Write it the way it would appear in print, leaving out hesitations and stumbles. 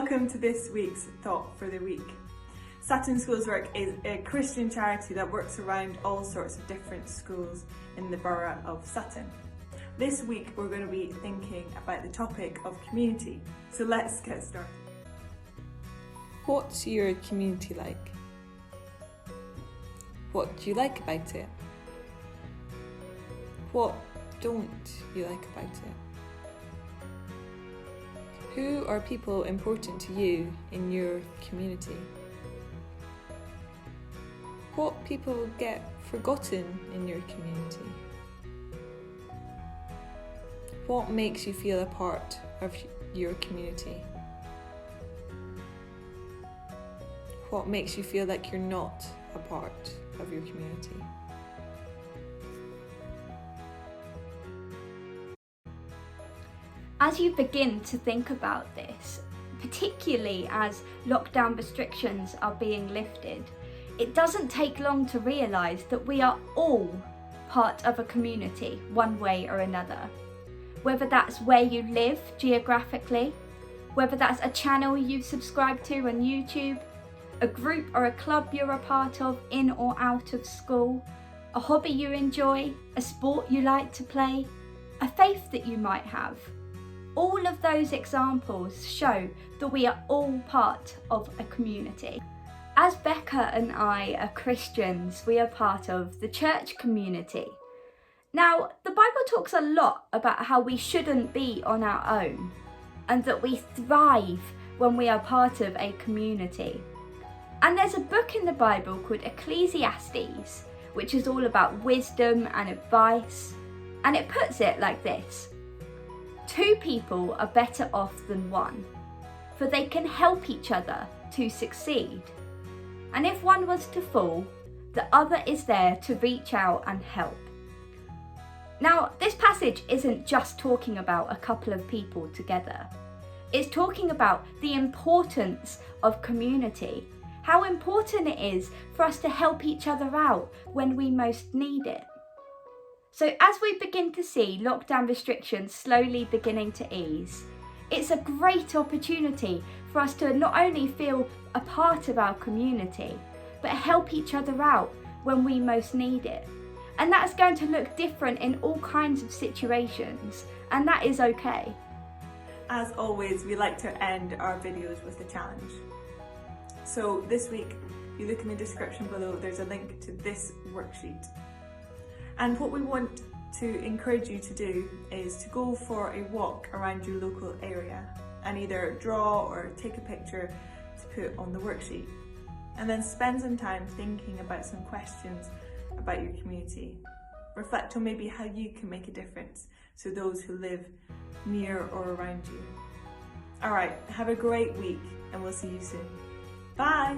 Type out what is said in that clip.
Welcome to this week's Thought for the Week. Sutton Schoolswork is a Christian charity that works around all sorts of different schools in the borough of Sutton. This week we're going to be thinking about the topic of community, so let's get started. What's your community like? What do you like about it? What don't you like about it? Who are people important to you in your community? What people get forgotten in your community? What makes you feel a part of your community? What makes you feel like you're not a part of your community? As you begin to think about this, particularly as lockdown restrictions are being lifted, it doesn't take long to realise that we are all part of a community, one way or another. Whether that's where you live geographically, whether that's a channel you subscribe to on YouTube, a group or a club you're a part of in or out of school, a hobby you enjoy, a sport you like to play, a faith that you might have. All of those examples show that we are all part of a community. As Becca and I are Christians, we are part of the church community. Now, the Bible talks a lot about how we shouldn't be on our own and that we thrive when we are part of a community. And there's a book in the Bible called Ecclesiastes, which is all about wisdom and advice. And it puts it like this: 2 people are better off than 1, for they can help each other to succeed. And if one was to fall, the other is there to reach out and help. Now, this passage isn't just talking about a couple of people together. It's talking about the importance of community, how important it is for us to help each other out when we most need it. So as we begin to see lockdown restrictions slowly beginning to ease, it's a great opportunity for us to not only feel a part of our community, but help each other out when we most need it. And that's going to look different in all kinds of situations, and that is okay. As always, we like to end our videos with a challenge. So this week, if you look in the description below, there's a link to this worksheet. And what we want to encourage you to do is to go for a walk around your local area and either draw or take a picture to put on the worksheet. And then spend some time thinking about some questions about your community. Reflect on maybe how you can make a difference to those who live near or around you. All right, have a great week and we'll see you soon. Bye.